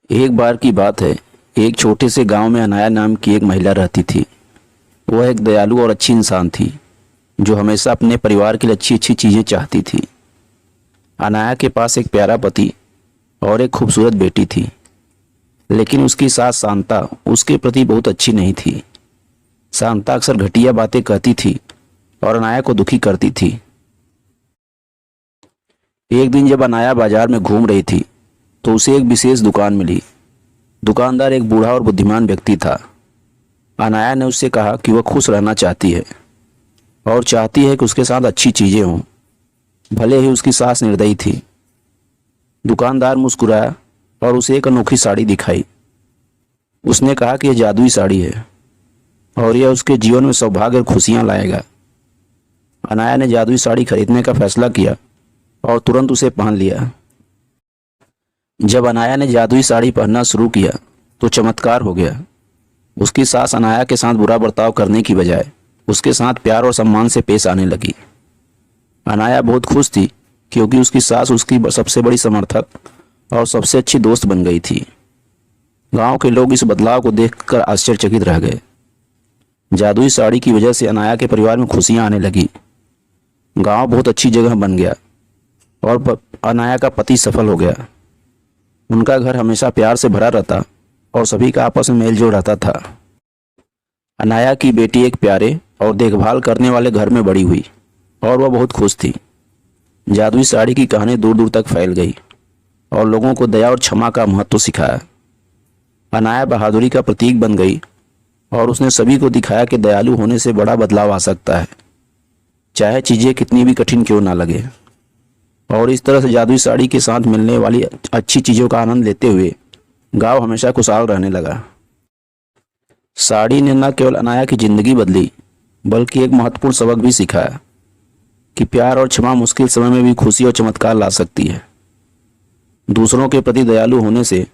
एक बार की बात है। एक छोटे से गांव में अनाया नाम की एक महिला रहती थी। वह एक दयालु और अच्छी इंसान थी जो हमेशा अपने परिवार के लिए अच्छी अच्छी चीज़ें चाहती थी। अनाया के पास एक प्यारा पति और एक खूबसूरत बेटी थी, लेकिन उसकी सास शांता उसके प्रति बहुत अच्छी नहीं थी। शांता अक्सर घटिया बातें कहती थी और अनाया को दुखी करती थी। एक दिन जब अनाया बाजार में घूम रही थी तो उसे एक विशेष दुकान मिली। दुकानदार एक बूढ़ा और बुद्धिमान व्यक्ति था। अनाया ने उससे कहा कि वह खुश रहना चाहती है और चाहती है कि उसके साथ अच्छी चीज़ें हों, भले ही उसकी सास निर्दयी थी। दुकानदार मुस्कुराया और उसे एक अनोखी साड़ी दिखाई। उसने कहा कि यह जादुई साड़ी है और यह उसके जीवन में सौभाग्य और खुशियाँ लाएगा। अनाया ने जादुई साड़ी खरीदने का फैसला किया और तुरंत उसे पहन लिया। जब अनाया ने जादुई साड़ी पहनना शुरू किया तो चमत्कार हो गया। उसकी सास अनाया के साथ बुरा बर्ताव करने की बजाय उसके साथ प्यार और सम्मान से पेश आने लगी। अनाया बहुत खुश थी क्योंकि उसकी सास उसकी सबसे बड़ी समर्थक और सबसे अच्छी दोस्त बन गई थी। गांव के लोग इस बदलाव को देखकर आश्चर्यचकित रह गए। जादुई साड़ी की वजह से अनाया के परिवार में खुशियां आने लगी। गांव बहुत अच्छी जगह बन गया और अनाया का पति सफल हो गया। उनका घर हमेशा प्यार से भरा रहता और सभी का आपस में मेलजोल रहता था। अनाया की बेटी एक प्यारे और देखभाल करने वाले घर में बड़ी हुई और वह बहुत खुश थी। जादुई साड़ी की कहानी दूर दूर तक फैल गई और लोगों को दया और क्षमा का महत्व सिखाया। अनाया बहादुरी का प्रतीक बन गई और उसने सभी को दिखाया कि दयालु होने से बड़ा बदलाव आ सकता है, चाहे चीज़ें कितनी भी कठिन क्यों ना लगे। और इस तरह से जादुई साड़ी के साथ मिलने वाली अच्छी चीज़ों का आनंद लेते हुए गांव हमेशा खुशहाल रहने लगा। साड़ी ने न केवल अनाया की जिंदगी बदली बल्कि एक महत्वपूर्ण सबक भी सिखाया कि प्यार और क्षमा मुश्किल समय में भी खुशी और चमत्कार ला सकती है। दूसरों के प्रति दयालु होने से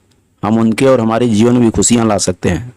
हम उनके और हमारे जीवन में भी खुशियां ला सकते हैं।